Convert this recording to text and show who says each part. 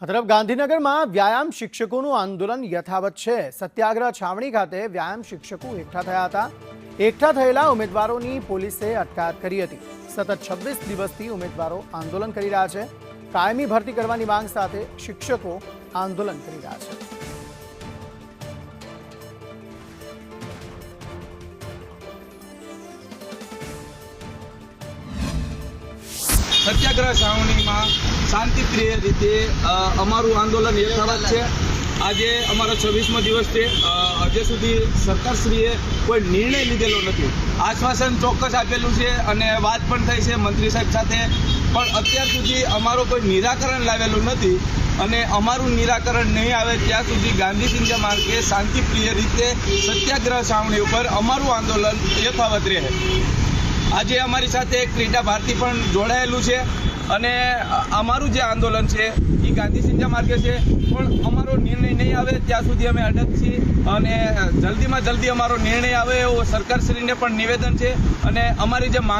Speaker 1: તરફ ગાંધીનગરમાં વ્યાયામ શિક્ષકોનું આંદોલન યથાવત છે। સત્યાગ્રહ છાવણી ખાતે વ્યાયામ શિક્ષકો એકઠા થયા હતા। એકઠા થયેલા ઉમેદવારોની પોલીસે અટકાયત કરી હતી। સતત 26 દિવસથી ઉમેદવારો આંદોલન કરી રહ્યા છે। કાયમી ભરતી કરવાની માંગ સાથે શિક્ષકો આંદોલન કરી રહ્યા છે।
Speaker 2: સત્યાગ્રહ છાવણીમાં શાંતિપ્રિય રીતે અમારું આંદોલન યથાવત છે। આજે અમારો 26મો દિવસ છે। હજુ સુધી સરકારશ્રીએ કોઈ નિર્ણય લીધેલો નથી। આશ્વાસન ચોક્કસ આપેલું છે અને વાત પણ થઈ છે મંત્રી સાહેબ સાથે, પણ અત્યાર સુધી અમારો કોઈ નિરાકરણ લાવેલું નથી અને અમારું નિરાકરણ નહીં આવે ત્યાં સુધી ગાંધી ચિંતા માર્ગે શાંતિપ્રિય રીતે સત્યાગ્રહ છાવણી ઉપર અમારું આંદોલન યથાવત રહે। આજે અમારી સાથે એક ક્રીડા ભારતી પણ જોડાયેલું છે અને અમારું જે આંદોલન છે એ ગાંધી ચિંતા માર્ગે છે, પણ અમારો નિર્ણય નહીં આવે ત્યાં સુધી અમે અડગ છીએ અને જલ્દીમાં જલ્દી અમારો નિર્ણય આવે એવો સરકારશ્રીને પણ નિવેદન છે અને અમારી જે માંગ